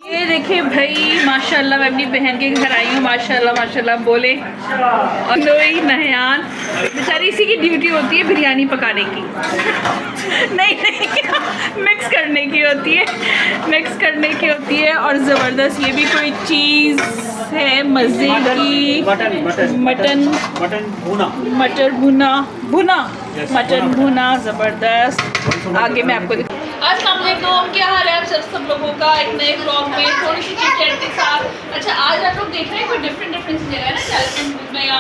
ये देखिए भाई माशाल्लाह, मैं अपनी बहन के घर आई हूँ। माशाल्लाह माशाल्लाह बोले। और लोई नहयान बेचारी, इसी की ड्यूटी होती है बिरयानी पकाने की। नहीं नहीं, मिक्स करने की होती है, मिक्स करने की होती है। और ज़बरदस्त ये भी कोई चीज़ है मज़े की। मटर भुना मटन भुना ज़बरदस्त। आगे मैं आपको अस्सलाम वालेकुम, क्या हाल है आप सब लोगों का। एक नए ब्लॉग में थोड़ी सी चिट चैट के साथ। अच्छा, आज आप लोग देख रहे हैं कोई डिफरेंट जगह है ना, टेलीफोन में या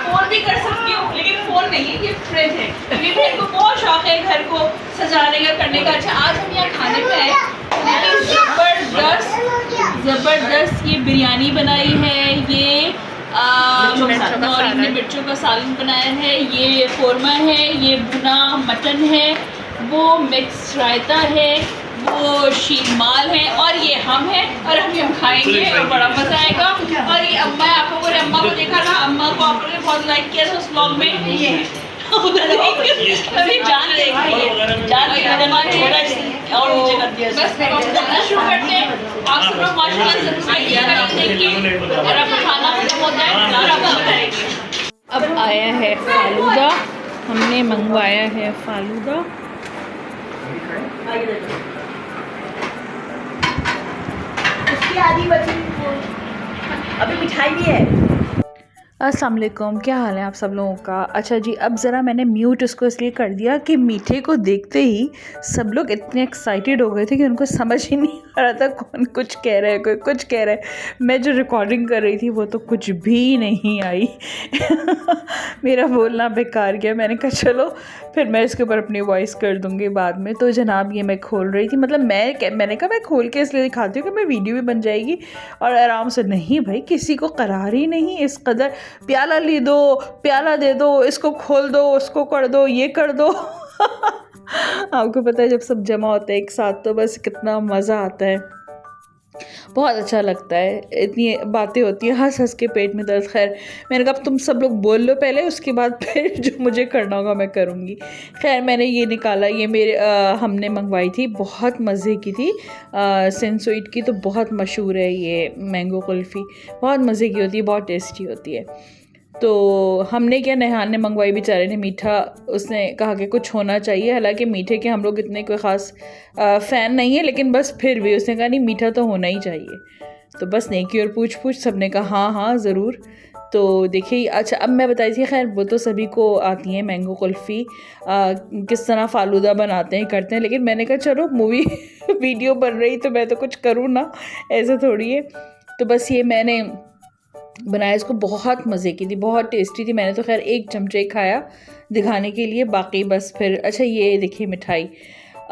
फ़ोन भी कर सकती हूँ, लेकिन फ़ोन नहीं है, ये फ्रिज है। क्योंकि मेरे को बहुत शौक है घर को सजाने का, करने का। अच्छा, आज हम यहाँ खाने पे आए, ज़बरदस्त ये बिरयानी बनाई है। ये नौरीन ने मिर्चों का सालन बनाया है। ये कौरमा है, ये भुना मटन है, वो मिक्स रायता है, वो शीरमाल है, और ये हम हैं और हम खाएंगे और बड़ा मज़ा आएगा। और ये अम्मा है, आप लोगों ने अम्मा को देखा ना, अम्मा को आप लोगों ने बहुत लाइक किया था उस ब्लॉग में। ये है अभी जान और नीचे कर दिया। बस शुरू करते हैं। आप सब लोग माशाल्लाह देखिए और अब खाना खत्म हो जाए। अब आया है फालूदा, हमने मंगवाया है फालूदा। उसकी आधी बची, अभी मिठाई भी है। अस्सलाम वालेकुम, क्या हाल है आप सब लोगों का। अच्छा जी, अब ज़रा मैंने म्यूट उसको इसलिए कर दिया कि मीठे को देखते ही सब लोग इतने एक्साइटेड हो गए थे कि उनको समझ ही नहीं आ रहा था कौन कुछ कह रहा है, कोई कुछ कह रहा है। मैं जो रिकॉर्डिंग कर रही थी वो तो कुछ भी नहीं आई। मेरा बोलना बेकार गया। मैंने कहा चलो फिर मैं इसके ऊपर अपनी वॉइस कर दूँगी बाद में। तो जनाब ये मैं खोल रही थी, मतलब मैंने कहा मैं खोल के इसलिए दिखाती हूँ कि मैं वीडियो भी बन जाएगी और आराम से। नहीं भाई, किसी को करार ही नहीं इस कदर। प्याला ले दो, प्याला दे दो, इसको खोल दो, उसको कर दो, ये कर दो। आपको पता है जब सब जमा होता है एक साथ तो बस कितना मज़ा आता है, बहुत अच्छा लगता है। इतनी बातें होती हैं, हंस हंस के पेट में दर्द। खैर मैंने कहा तुम सब लोग बोल लो पहले, उसके बाद फिर जो मुझे करना होगा मैं करूँगी। खैर मैंने ये निकाला, ये मेरे हमने मंगवाई थी, बहुत मज़े की थी। सेंसोइट की तो बहुत मशहूर है ये मैंगो कुल्फ़ी, बहुत मज़े की होती है, बहुत टेस्टी होती है। तो हमने क्या, नेहान ने मंगवाई, बेचारे ने मीठा उसने कहा कि कुछ होना चाहिए। हालांकि मीठे के हम लोग इतने कोई ख़ास फ़ैन नहीं है, लेकिन बस फिर भी उसने कहा नहीं मीठा तो होना ही चाहिए। तो बस नेकी और पूछ सबने कहा हाँ हाँ ज़रूर। तो देखिए, अच्छा अब मैं बताई थी, खैर वो तो सभी को आती है मैंगो कुल्फ़ी किस तरह फ़ालूदा बनाते हैं करते हैं, लेकिन मैंने कहा चलो मूवी वीडियो बन रही तो मैं तो कुछ करूँ ना, ऐसा थोड़ी है। तो बस ये मैंने बनाया, इसको बहुत मज़े की थी, बहुत टेस्टी थी। मैंने तो खैर एक चमचे खाया दिखाने के लिए, बाकी बस फिर। अच्छा ये देखिए मिठाई,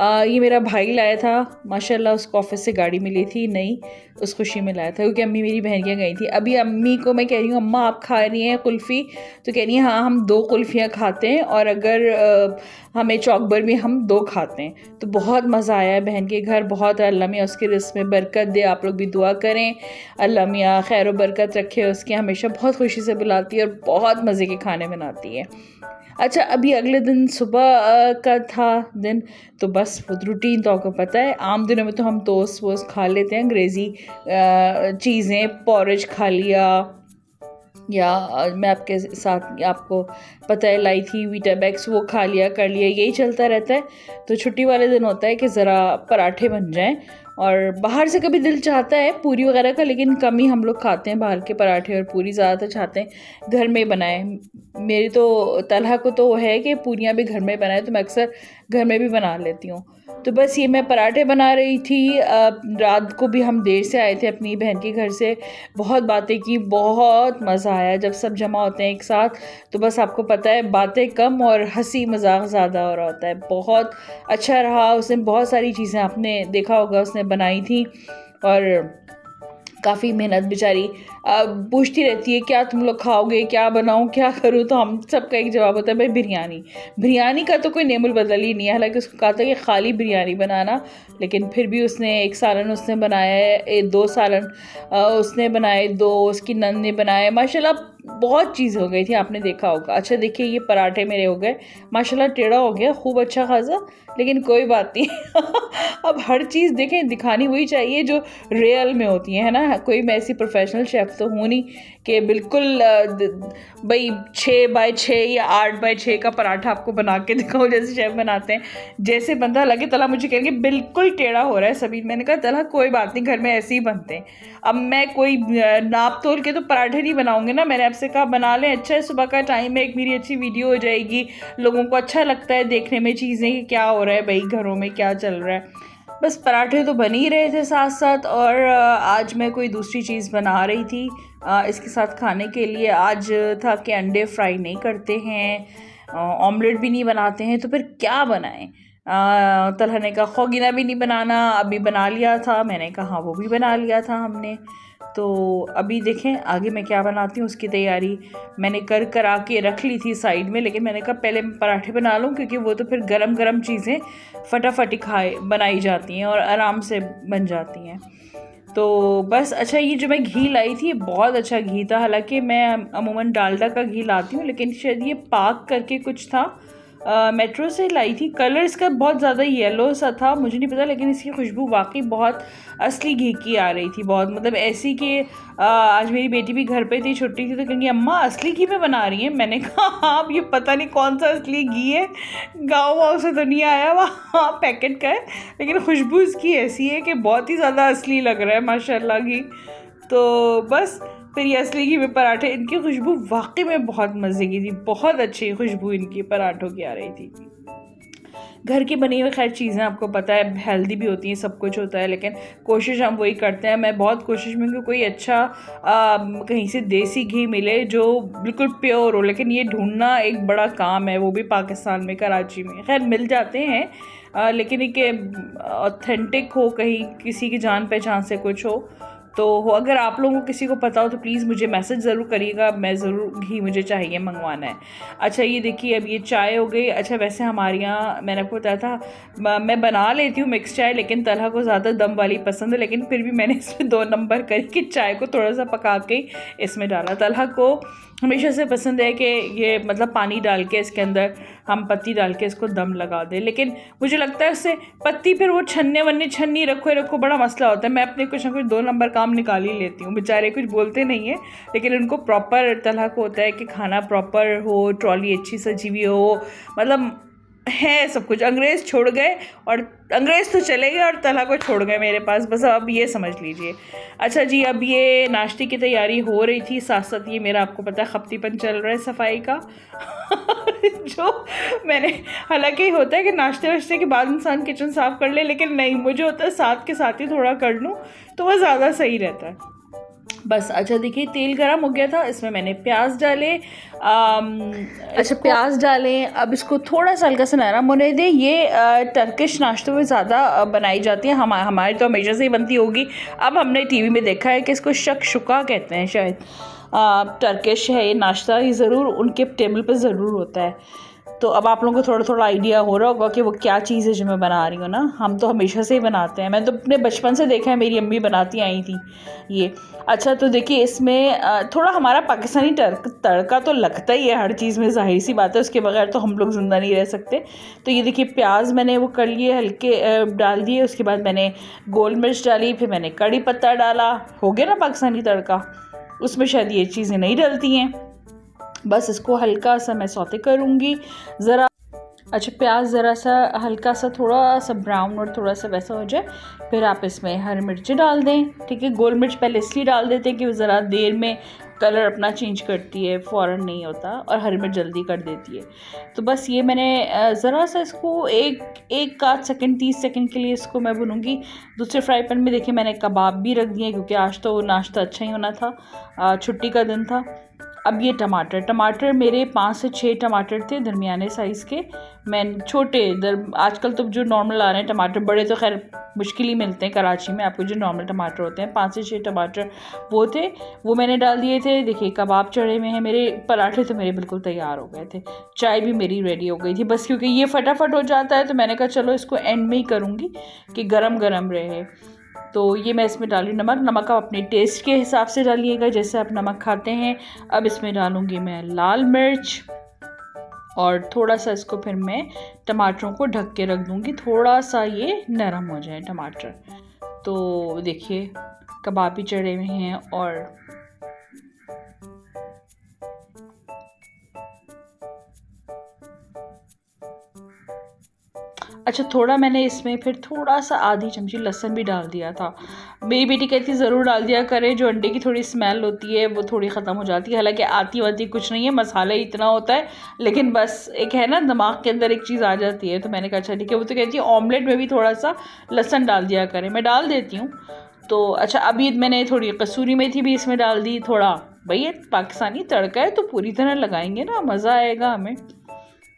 ये मेरा भाई लाया था माशाल्लाह, उसको ऑफिस से गाड़ी मिली थी नई, उस खुशी में लाया था क्योंकि अम्मी मेरी बहन के गई थी। अभी अम्मी को मैं कह रही हूँ अम्मा आप खा रही हैं कुल्फ़ी, तो कह रही हैं हाँ हम 2 कुल्फ़ियाँ खाते हैं, और अगर हमें चौकबर भी हम 2 खाते हैं। तो बहुत मज़ा आया है बहन के घर, बहुत। अल्लाह मियाँ उसके रिज़्क़ में बरकत दे, आप लोग भी दुआ करें अल्लाह मियाँ खैर व बरकत रखे उसकी। हमेशा बहुत खुशी से बुलाती है और बहुत मज़े के खाने बनाती है। अच्छा अभी अगले दिन सुबह का था दिन, तो बस वो रूटीन तो आपको पता है, आम दिनों में तो हम टोस्ट वोस्ट खा लेते हैं, अंग्रेज़ी चीज़ें, पॉरेज खा लिया, या मैं आपके साथ आपको पता है लाई थी वीटाबैक्स, वो खा लिया कर लिया, यही चलता रहता है। तो छुट्टी वाले दिन होता है कि ज़रा पराठे बन जाएं, और बाहर से कभी दिल चाहता है पूरी वगैरह का, लेकिन कम ही हम लोग खाते हैं बाहर के पराठे, और पूरी ज़्यादातर चाहते हैं घर में बनाए। मेरी तो तलहा को तो है कि पूरियाँ भी घर में बनाए, तो मैं अक्सर घर में भी बना लेती हूँ। तो बस ये मैं पराठे बना रही थी। रात को भी हम देर से आए थे अपनी बहन के घर से, बहुत बातें की, बहुत मज़ा आया। जब सब जमा होते हैं एक साथ तो बस आपको पता है बातें कम और हंसी मजाक ज़्यादा हो रहा होता है। बहुत अच्छा रहा। उसने बहुत सारी चीज़ें आपने देखा होगा उसने बनाई थी, और काफ़ी मेहनत बेचारी पूछती रहती है क्या तुम लोग खाओगे, क्या बनाऊँ, क्या करूँ। तो हम सबका एक जवाब होता है भाई बिरयानी। बिरयानी का तो कोई नेमुल बदल ही नहीं है। हालांकि उसको कहा था कि खाली बिरयानी बनाना, लेकिन फिर भी उसने 1 सालन उसने बनाया है, 2 सालन उसने बनाए, 2 उसकी नंद ने बनाए। माशाल्लाह बहुत चीज़ हो गई थी, आपने देखा होगा। अच्छा देखिए ये पराठे मेरे हो गए माशाल्लाह, टेढ़ा हो गया खूब अच्छा खासा, लेकिन कोई बात नहीं। अब हर चीज़ देखें दिखानी वही चाहिए जो रियल में होती है ना। कोई मैं ऐसी प्रोफेशनल शेफ़ तो हूँ नहीं कि बिल्कुल भाई 6x6 या 8x6 का पराठा आपको बना के दिखाऊँ जैसे शेफ़ बनाते हैं। जैसे बनता लगे तला मुझे कहेंगे बिल्कुल टेढ़ा हो रहा है सभी। मैंने कहा तला कोई बात नहीं, घर में ऐसे ही बनते हैं। अब मैं कोई नाप तोल के तो पराठे नहीं बनाऊंगे ना। मैंने आपसे कहा बना लें, अच्छा है सुबह का टाइम है, एक मेरी अच्छी वीडियो हो जाएगी, लोगों को अच्छा लगता है देखने में चीज़ें कि क्या हो रहा है भाई घरों में क्या चल रहा है। बस पराठे तो बन ही रहे थे साथ साथ, और आज मैं कोई दूसरी चीज़ बना रही थी इसके साथ खाने के लिए। आज था कि अंडे फ्राई नहीं करते हैं, ऑमलेट भी नहीं बनाते हैं, तो फिर क्या बनाएं। तलहा ने कहा खोगिना भी नहीं बनाना, अभी बना लिया था। मैंने कहा वो भी बना लिया था हमने। तो अभी देखें आगे मैं क्या बनाती हूँ उसकी तैयारी मैंने करा के रख ली थी साइड में, लेकिन मैंने कहा पहले मैं पराठे बना लूँ क्योंकि वो तो फिर गरम गरम चीज़ें फटाफट बनाई जाती हैं और आराम से बन जाती हैं। तो बस अच्छा ये जो मैं घी लाई थी बहुत अच्छा घी था, हालांकि मैं अमूमन डालडा का घी लाती हूँ, लेकिन शायद ये पाक करके कुछ था, मेट्रो से लाई थी। कलर इसका बहुत ज़्यादा येलो सा था, मुझे नहीं पता, लेकिन इसकी खुशबू वाकई बहुत असली घी की आ रही थी। बहुत मतलब ऐसी कि आज मेरी बेटी भी घर पे थी, छुट्टी थी, तो कहेंगी अम्मा असली घी में बना रही हैं। मैंने कहा हाँ अब ये पता नहीं कौन सा असली घी है, गाँव वाँव से तो नहीं आया वहाँ पैकेट का है, लेकिन खुशबू इसकी ऐसी है कि बहुत ही ज़्यादा असली लग रहा है माशाल्लाह घी। तो बस फिर ये असली घी में पराठे, इनकी खुशबू वाकई में बहुत मज़े की थी, बहुत अच्छी खुशबू इनकी पराठों की आ रही थी। घर की बनी हुई खैर चीज़ें आपको पता है हेल्दी भी होती हैं, सब कुछ होता है, लेकिन कोशिश हम वही करते हैं। मैं बहुत कोशिश में कि कोई अच्छा कहीं से देसी घी मिले जो बिल्कुल प्योर हो, लेकिन ये ढूंढना एक बड़ा काम है, वो भी पाकिस्तान में कराची में। खैर मिल जाते हैं लेकिन एक ऑथेंटिक हो, कहीं किसी की जान पहचान से कुछ हो। तो अगर आप लोगों को किसी को पता हो तो प्लीज़ मुझे मैसेज ज़रूर करिएगा, मैं ज़रूर घी मुझे चाहिए, मंगवाना है। अच्छा ये देखिए अब ये चाय हो गई। अच्छा वैसे हमारे यहाँ मैंने आपको बताया था मैं बना लेती हूँ मिक्स चाय, लेकिन तलहा को ज़्यादा दम वाली पसंद है, लेकिन फिर भी मैंने इसमें 2 नंबर करी कि चाय को थोड़ा सा पका के इसमें डाला। तलहा को हमेशा से पसंद है कि ये मतलब पानी डाल के इसके अंदर हम पत्ती डाल के इसको दम लगा दें, लेकिन मुझे लगता है उससे पत्ती फिर वो छन्नी रखो बड़ा मसला होता है। मैं अपने कुछ ना कुछ 2 नंबर काम निकाल ही लेती हूँ। बेचारे कुछ बोलते नहीं हैं, लेकिन उनको प्रॉपर तलहा को होता है कि खाना प्रॉपर हो, ट्रॉली अच्छी सजी हुई हो, मतलब है सब कुछ। अंग्रेज़ छोड़ गए और अंग्रेज़ तो चले गए और तलहा को छोड़ गए मेरे पास, बस अब ये समझ लीजिए। अच्छा जी अब ये नाश्ते की तैयारी हो रही थी, साथ साथ ये मेरा आपको पता है खप्तीपन चल रहा है सफाई का। जो मैंने हालांकि होता है कि नाश्ते वाश्ते के बाद इंसान किचन साफ़ कर ले, लेकिन नहीं, मुझे होता है साथ के साथ ही थोड़ा कर लूँ तो वह ज़्यादा सही रहता है। बस अच्छा देखिए तेल गरम हो गया था, इसमें मैंने प्याज डाले। अच्छा प्याज डालें, अब इसको थोड़ा सा हल्का सा नरम होने दें। ये टर्किश नाश्तों में ज़्यादा बनाई जाती है, हमारी तो हमेशा से ही बनती होगी। अब हमने टीवी में देखा है कि इसको शकशुका कहते हैं शायद। टर्किश है ये नाश्ता, ये ज़रूर उनके टेबल पर ज़रूर होता है। तो अब आप लोगों को थोड़ा थोड़ा आइडिया हो रहा होगा कि वो क्या चीज़ है जो मैं बना रही हूँ ना। हम तो हमेशा से ही बनाते हैं, मैं तो अपने बचपन से देखा है, मेरी अम्मी बनाती आई थी ये। अच्छा तो देखिए इसमें थोड़ा हमारा पाकिस्तानी तड़का तो लगता ही है हर चीज़ में, जाहिर सी बात है, उसके बगैर तो हम लोग ज़िंदा नहीं रह सकते। तो ये देखिए प्याज मैंने वो कर लिए हल्के डाल दिए, उसके बाद मैंने गोल मिर्च डाली, फिर मैंने कड़ी पत्ता डाला। हो गया ना पाकिस्तानी तड़का, उसमें शायद ये चीज़ें नहीं डलती हैं। बस इसको हल्का सा मैं सौते करूँगी ज़रा। अच्छा प्याज ज़रा सा हल्का सा थोड़ा सा ब्राउन और थोड़ा सा वैसा हो जाए, फिर आप इसमें हरी मिर्ची डाल दें। ठीक है, गोल मिर्च पहले इसलिए डाल देते हैं कि वो ज़रा देर में कलर अपना चेंज करती है, फ़ौरन नहीं होता, और हरी मिर्च जल्दी कर देती है। तो बस ये मैंने ज़रा सा इसको एक आध सेकंड 30 सेकंड के लिए इसको मैं भूनूंगी। दूसरे फ्राई पैन में देखिए मैंने कबाब भी रख दिए, क्योंकि आज तो नाश्ता अच्छा ही होना था, छुट्टी का दिन था। अब ये टमाटर मेरे 5 से 6 टमाटर थे दरमियाने साइज़ के। मैं छोटे आजकल तो जो नॉर्मल आ रहे हैं टमाटर, बड़े तो खैर मुश्किल ही मिलते हैं कराची में आपको, जो नॉर्मल टमाटर होते हैं 5 से 6 टमाटर वो थे, वो मैंने डाल दिए थे। देखिए कबाब चढ़े हुए हैं मेरे, पराठे तो मेरे बिल्कुल तैयार हो गए थे, चाय भी मेरी रेडी हो गई थी। बस क्योंकि ये फटाफट हो जाता है तो मैंने कहा चलो इसको एंड में ही करूँगी कि गरम गरम रहे। तो ये मैं इसमें डाली नमक आप अपने टेस्ट के हिसाब से डालिएगा, जैसे आप नमक खाते हैं। अब इसमें डालूँगी मैं लाल मिर्च और थोड़ा सा इसको फिर मैं टमाटरों को ढक के रख दूँगी, थोड़ा सा ये नरम हो जाए टमाटर। तो देखिए कबाब भी चढ़े हुए हैं और अच्छा, थोड़ा मैंने इसमें फिर थोड़ा सा आधी चमची लहसुन भी डाल दिया था। मेरी बेटी कहती ज़रूर डाल दिया करे, जो अंडे की थोड़ी स्मेल होती है वो थोड़ी ख़त्म हो जाती है। हालांकि आती वाती कुछ नहीं है, मसाला ही इतना होता है, लेकिन बस एक है ना दिमाग के अंदर एक चीज़ आ जाती है। तो मैंने कहा अच्छा ठीक है। वो तो कहती है ऑमलेट में भी थोड़ा सा लहसुन डाल दिया करें, मैं डाल देती हूँ। तो अच्छा, अभी मैंने थोड़ी कसूरी मेथी भी इसमें डाल दी, थोड़ा भैया पाकिस्तानी तड़का है तो पूरी तरह लगाएंगे ना, मज़ा आएगा हमें।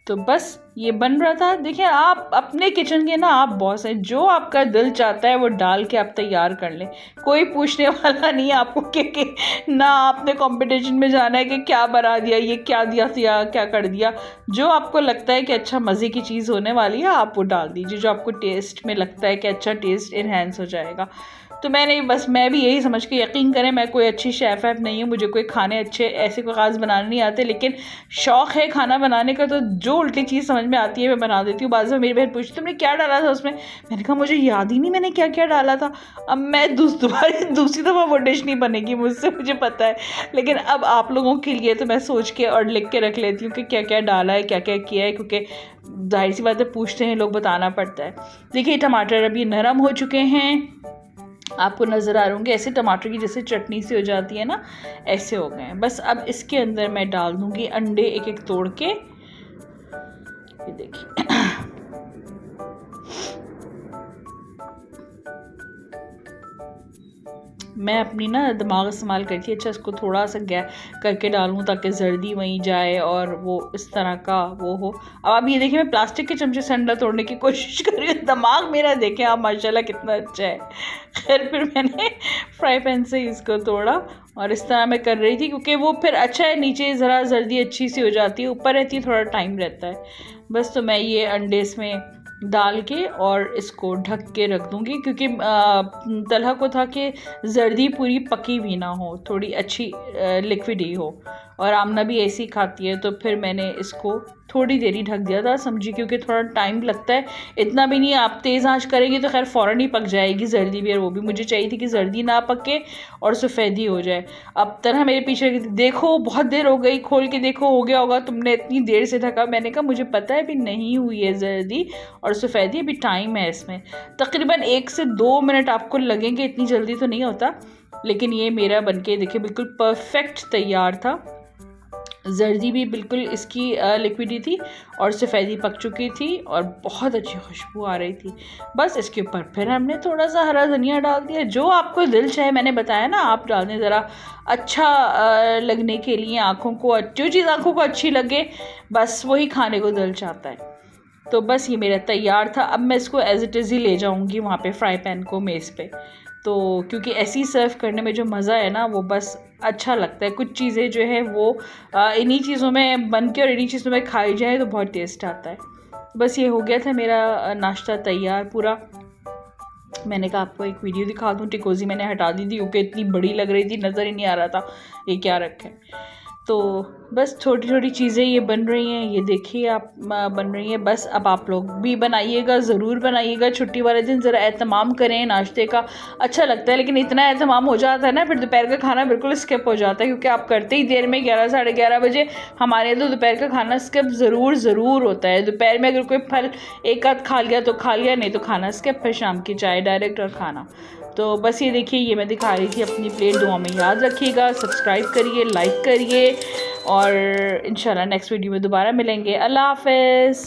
तो बस ये बन रहा था। देखिए आप अपने किचन के ना आप बॉस हैं, जो आपका दिल चाहता है वो डाल के आप तैयार कर लें, कोई पूछने वाला नहीं है आपको कि ना आपने कंपटीशन में जाना है कि क्या बना दिया, ये क्या दिया क्या कर दिया। जो आपको लगता है कि अच्छा मज़े की चीज़ होने वाली है आप वो डाल दीजिए, जो आपको टेस्ट में लगता है कि अच्छा टेस्ट इन्हेंस हो जाएगा। तो मैं भी यही समझ के, यकीन करें मैं कोई अच्छी शेफ़ वेफ़ नहीं हूँ, मुझे कोई खाने अच्छे ऐसे कोई ख़ास बनाने नहीं आते, लेकिन शौक़ है खाना बनाने का। तो जो उल्टी चीज़ समझ में आती है मैं बना देती हूँ। बाद में मेरी बहन पूछती तुमने क्या डाला था उसमें, मैंने कहा मुझे याद ही नहीं मैंने क्या क्या डाला था। अब मैं दूसरी दफ़ा वो डिश नहीं बनेगी मुझसे, मुझे पता है। लेकिन अब आप लोगों के लिए तो मैं सोच के और लिख के रख लेती हूँ कि क्या क्या डाला है, क्या क्या किया है, क्योंकि जाहिर सी बात है पूछते हैं लोग, बताना पड़ता है। देखिए टमाटर अभी नरम हो चुके हैं, आपको नज़र आ रहे होंगे ऐसे टमाटर की जैसे चटनी सी हो जाती है ना, ऐसे हो गए हैं। बस अब इसके अंदर मैं डाल दूँगी अंडे एक एक तोड़ के, ये देखिए। मैं अपनी ना दिमाग इस्तेमाल करती है, अच्छा इसको थोड़ा सा करके डालूँ ताकि जर्दी वहीं जाए और वो इस तरह का वो हो। अब आप ये देखिए मैं प्लास्टिक के चमचे से अंडा तोड़ने की कोशिश कर रही हूँ, दिमाग मेरा देखें आप माशाल्लाह कितना अच्छा है। खैर फिर मैंने फ्राई पैन से इसको तोड़ा और इस तरह मैं कर रही थी, क्योंकि वो फिर अच्छा है नीचे ज़रा जर्दी अच्छी सी हो जाती है, ऊपर रहती है थोड़ा टाइम रहता है। बस तो मैं ये अंडे इसमें डाल के और इसको ढक के रख दूँगी, क्योंकि तलहा को था कि जर्दी पूरी पकी भी ना हो, थोड़ी अच्छी लिक्विड ही हो, और आमना भी ऐसी खाती है। तो फिर मैंने इसको थोड़ी देर ही ढक दिया था समझी, क्योंकि थोड़ा टाइम लगता है, इतना भी नहीं। आप तेज़ आंच करेंगे तो खैर फ़ौरन ही पक जाएगी जर्दी भी, और वो भी मुझे चाहिए थी कि जर्दी ना पके और सफ़ेदी हो जाए। अब तरह मेरे पीछे देखो बहुत देर हो गई, खोल के देखो हो गया होगा, तुमने इतनी देर से ढका। मैंने कहा मुझे पता है अभी नहीं हुई है जर्दी और सफ़ेदी, अभी टाइम है इसमें, तकरीबन 1 से 2 मिनट आपको लगेंगे, इतनी जल्दी तो नहीं होता। लेकिन ये मेरा बनके देखिए बिल्कुल परफेक्ट तैयार था। जर्दी भी बिल्कुल इसकी लिक्विडी थी और सफ़ेदी पक चुकी थी और बहुत अच्छी खुशबू आ रही थी। बस इसके ऊपर फिर हमने थोड़ा सा हरा धनिया डाल दिया, जो आपको दिल चाहे, मैंने बताया ना आप डाल दें ज़रा अच्छा लगने के लिए, आँखों को, जो चीज़ आँखों को अच्छी लगे बस वही खाने को दिल चाहता है। तो बस ये मेरा तैयार था। अब मैं इसको एज़ इट इज़ ही ले जाऊँगी वहाँ पे फ्राई पैन को, मेज़ पे। तो क्योंकि ऐसे ही सर्व करने में जो मज़ा है ना वो बस अच्छा लगता है। कुछ चीज़ें जो है वो इन्हीं चीज़ों में बन के और इन्हीं चीज़ों में खाई जाए तो बहुत टेस्ट आता है। बस ये हो गया था मेरा नाश्ता तैयार पूरा। मैंने कहा आपको एक वीडियो दिखा दूँ। टिकोज़ी मैंने हटा दी थी क्योंकि इतनी बड़ी लग रही थी, नज़र ही नहीं आ रहा था ये क्या रखा है। तो बस छोटी छोटी चीज़ें ये बन रही हैं, ये देखिए आप बन रही हैं। बस अब आप लोग भी बनाइएगा, ज़रूर बनाइएगा। छुट्टी वाले दिन ज़रा एहतमाम करें नाश्ते का, अच्छा लगता है। लेकिन इतना एहतमाम हो जाता है ना फिर दोपहर का खाना बिल्कुल स्किप हो जाता है, क्योंकि आप करते ही देर में 11 साढ़े 11 बजे। हमारे तो दोपहर का खाना स्किप ज़रूर होता है। दोपहर में अगर कोई फल एक आध खा लिया तो खा लिया, नहीं तो खाना स्किप, फिर शाम की चाय डायरेक्ट और खाना। तो बस ये देखिए ये मैं दिखा रही थी अपनी प्लेट। दुआ में याद रखिएगा, सब्सक्राइब करिए, लाइक करिए और इंशाल्लाह नेक्स्ट वीडियो में दोबारा मिलेंगे। अल्लाह हाफ़िज़।